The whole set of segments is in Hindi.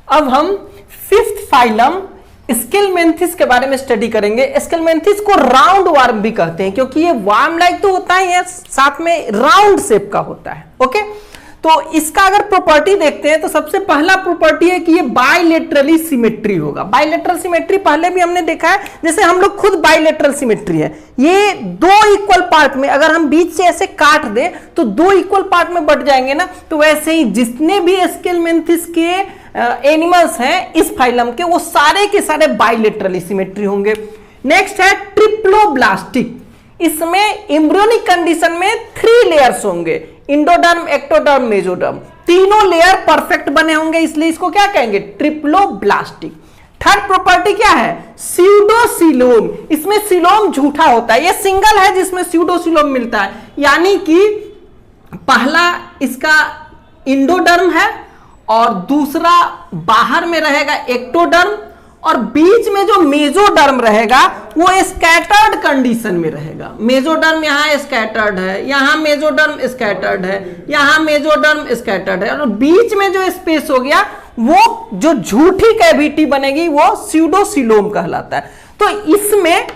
अब हम फिफ्थ फाइलम स्केलमेंथिस के बारे में स्टडी करेंगे। स्केलमेंथिस को राउंड वर्म भी कहते हैं क्योंकि ये वर्म लाइक तो होता ही है, साथ में राउंड शेप का होता है। ओके, तो इसका अगर प्रॉपर्टी देखते हैं तो सबसे पहला प्रॉपर्टी है कि ये बाइलेटरली सिमेट्री होगा। बाइलेटरल सिमेट्री पहले भी हमने देखा है, जैसे हम लोग खुद बाइलेटरल सिमेट्री है, ये दो इक्वल पार्ट में अगर हम बीच से ऐसे काट दें तो दो इक्वल पार्ट में बट जाएंगे ना, तो वैसे ही जितने भी स्केलमेंथिस के एनिमल्स हैं इस फाइलम के, वो सारे के सारे बाइलेटरली सिमेट्री होंगे। नेक्स्ट है ट्रिप्लोब्लास्टिक। इसमें एम्ब्रियोनिक कंडीशन में 3 लेयर्स होंगे, इंडोडर्म, एक्टोडर्म, मेसोडर्म, तीनों लेयर परफेक्ट बने होंगे, इसलिए इसको क्या कहेंगे? ट्रिप्लोब्लास्टिक। थर्ड प्रॉपर्टी क्या है? स्यूडोसिलोम। इसमें सिलोम झूठा होता है, ये सिंगल है जिसमें स्यूडोसिलोम मिलता है, यानी कि पहला इसका इंडोडर्म है और दूसरा बाहर में रहेगा एक्टोडर्म, और बीच में जो मेसोडर्म रहेगा वो स्कैटर्ड कंडीशन में रहेगा। मेसोडर्म यहाँ स्कैटर्ड है, यहाँ मेसोडर्म स्कैटर्ड है, यहाँ मेसोडर्म स्कैटर्ड है, और बीच में जो स्पेस हो गया वो जो झूठी कैविटी बनेगी वो स्यूडोसिलोम कहलाता है। तो इसमें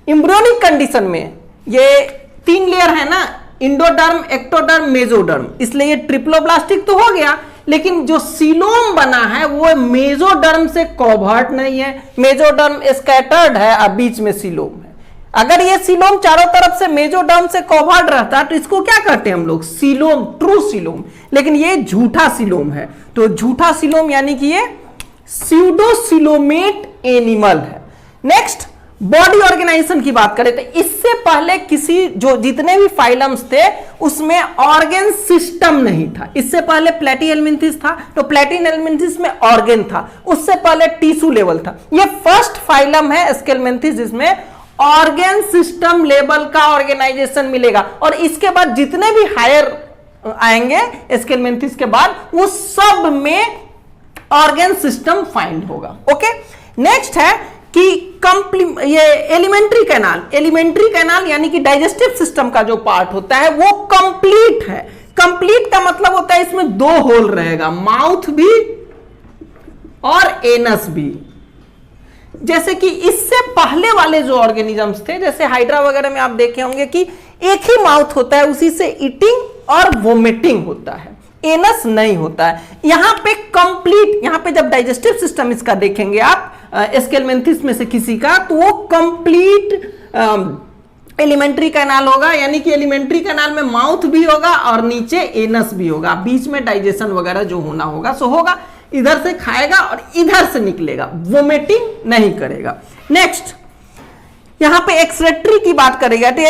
एम्ब्रियोनिक कंडीशन में ये 3 लेयर है ना, इंडोडर्म, एक्टोडर्म, मेसोडर्म, इसलिए ये ट्रिप्लोब्लास्टिक तो हो गया, लेकिन जो सिलोम बना है वो मेसोडर्म से कवर्ड नहीं है, मेसोडर्म स्कैटर्ड है और बीच में सिलोम है। अगर ये सिलोम चारों तरफ से मेसोडर्म से कवर्ड रहता तो इसको क्या कहते हैं हम लोग? Coelom, true coelom. लेकिन ये झूठा सिलोम है, तो झूठा सिलोम यानी कि ये स्यूडोसिलोमेट एनिमल है। नेक्स्ट, बॉडी ऑर्गेनाइजेशन की बात करें तो इससे पहले किसी जो जितने भी फाइलम्स थे उसमें ऑर्गेन सिस्टम नहीं था। इससे पहले प्लेटीहेल्मिन्थिस था, तो प्लेटीहेल्मिन्थिस में ऑर्गेन था, उससे पहले टिश्यू लेवल था। ये फर्स्ट फाइलम है स्केलमेंथिस जिसमें ऑर्गेन सिस्टम लेवल का ऑर्गेनाइजेशन मिलेगा, और इसके बाद जितने भी हायर आएंगे स्केलमेंथिस के बाद वो सब में ऑर्गेन सिस्टम फाइंड होगा। ओके, नेक्स्ट है कि ये एलिमेंट्री कैनाल यानी कि डाइजेस्टिव सिस्टम का जो पार्ट होता है वो कंप्लीट है। कंप्लीट का मतलब होता है इसमें 2 होल रहेगा, माउथ भी और एनस भी। जैसे कि इससे पहले वाले जो ऑर्गेनिजम्स थे, जैसे हाइड्रा वगैरह में आप देखे होंगे कि एक ही माउथ होता है, उसी से ईटिंग और वोमिटिंग होता है, एनस नहीं होता है। यहां पे कंप्लीट, यहां पे जब डाइजेस्टिव सिस्टम इसका देखेंगे आप स्केलमेंथिस में से किसी का, तो वो कंप्लीट एलिमेंट्री कैनाल होगा, यानी कि एलिमेंट्री कैनाल में माउथ भी होगा और नीचे एनस भी होगा, बीच में डाइजेशन वगैरह जो होना होगा सो होगा, इधर से खाएगा और इधर से निकलेगा, वोमिटिंग नहीं करेगा। नेक्स्ट, यहां पे एक्सक्रीटरी की बात करेगा तो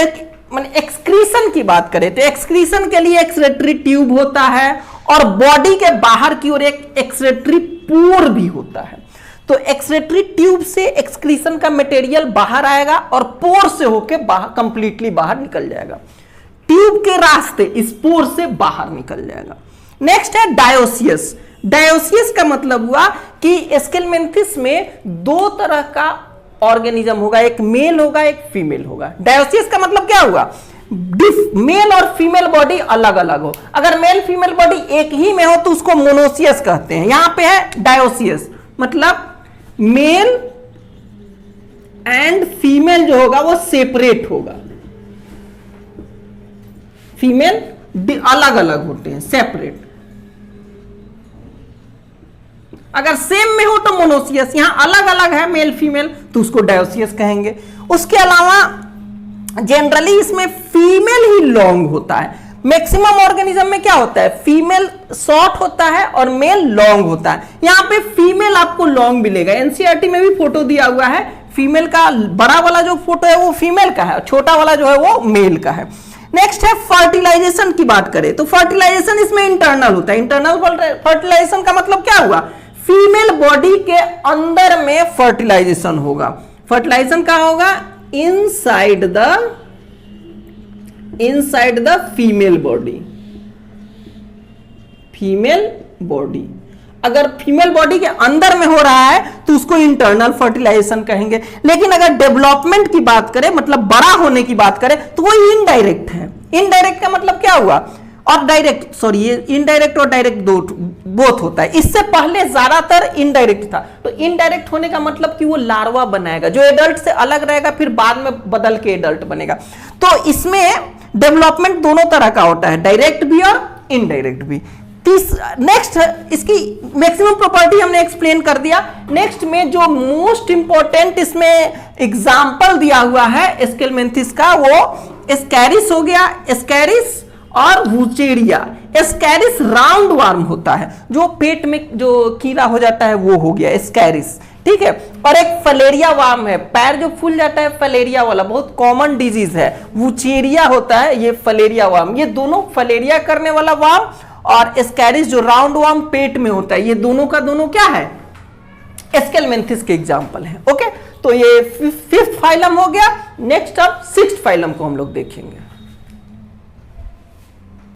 एक्सक्रीशन की बात करें तो एक्सक्रीशन के लिए एक्सक्रीटरी ट्यूब होता है और बॉडी के बाहर की ओर एक एक्सक्रीटरी पोर भी होता है। तो एक्सक्रीटरी ट्यूब से एक्सक्रीशन का मटेरियल बाहर आएगा और पोर से होके बाहर कंप्लीटली बाहर निकल जाएगा, ट्यूब के रास्ते इस पोर से बाहर निकल जाएगा। नेक्स्ट है डायोसियस। डायोसियस का मतलब हुआ कि स्केलमेंथिस में 2 तरह का ऑर्गेनिज्म होगा, एक मेल होगा एक फीमेल होगा। डायोसियस का मतलब क्या हुआ? मेल और फीमेल बॉडी अलग अलग हो। अगर मेल फीमेल बॉडी एक ही में हो तो उसको मोनोसियस कहते हैं। यहां पे है डायोसियस, मतलब मेल एंड फीमेल जो होगा वो सेपरेट होगा, फीमेल अलग अलग होते हैं, सेपरेट। अगर सेम में हो तो मोनोसियस, यहां अलग अलग है मेल फीमेल तो उसको डायोसियस कहेंगे। उसके अलावा जनरली इसमें फीमेल ही लॉन्ग होता है। मैक्सिमम ऑर्गेनिज्म में क्या होता है? फीमेल शॉर्ट होता है और मेल लॉन्ग होता है। यहां पे फीमेल आपको लॉन्ग मिलेगा, एनसीईआरटी में भी फोटो दिया हुआ है, फीमेल का बड़ा वाला जो फोटो है वो फीमेल का है, छोटा वाला जो है वो मेल का है। नेक्स्ट है फर्टिलाइजेशन की बात करें तो फर्टिलाइजेशन इसमें इंटरनल होता है। इंटरनल फर्टिलाइजेशन का मतलब क्या हुआ? फीमेल बॉडी के अंदर में फर्टिलाइजेशन होगा। फर्टिलाइजेशन कहां होगा? Inside the female body. Female body अगर फीमेल बॉडी के अंदर में हो रहा है तो उसको इंटरनल फर्टिलाइजेशन कहेंगे। लेकिन अगर डेवलपमेंट की बात करें, मतलब बड़ा होने की बात करें, तो वो इनडायरेक्ट है। इनडायरेक्ट का मतलब क्या हुआ? और डायरेक्ट, सॉरी, ये इनडायरेक्ट और डायरेक्ट बोथ होता है। इससे पहले ज्यादातर इनडायरेक्ट था, तो इनडायरेक्ट होने का मतलब कि वो लार्वा बनाएगा जो एडल्ट से अलग रहेगा, फिर बाद में बदल के एडल्ट बनेगा। तो इसमें डेवलपमेंट दोनों तरह का होता है, डायरेक्ट भी और इनडायरेक्ट भी। नेक्स्ट इसकी मैक्सिमम प्रॉपर्टी हमने एक्सप्लेन कर दिया। नेक्स्ट में जो मोस्ट इंपॉर्टेंट इसमें एग्जांपल दिया हुआ है स्केलमेंथिस का, वो एस्कैरिस हो गया, एस्कैरिस और वुचेरिया। एस्कैरिस राउंड वार्म होता है, जो पेट में जो कीड़ा हो जाता है वो हो गया एस्कैरिस, ठीक है। और एक फलेरिया वार्म है, पैर जो फूल जाता है फलेरिया वाला, बहुत कॉमन डिजीज है। वुचेरिया होता है, ये फलेरिया वार्म। ये दोनों फलेरिया करने वाला वार्म और एस्कैरिस जो राउंड वार्म पेट में होता है, ये दोनों का दोनों क्या है, स्केलमेंथिस के एग्जांपल है। ओके, तो ये 5th फाइलम हो गया। नेक्स्ट अब 6th फाइलम को हम लोग देखेंगे।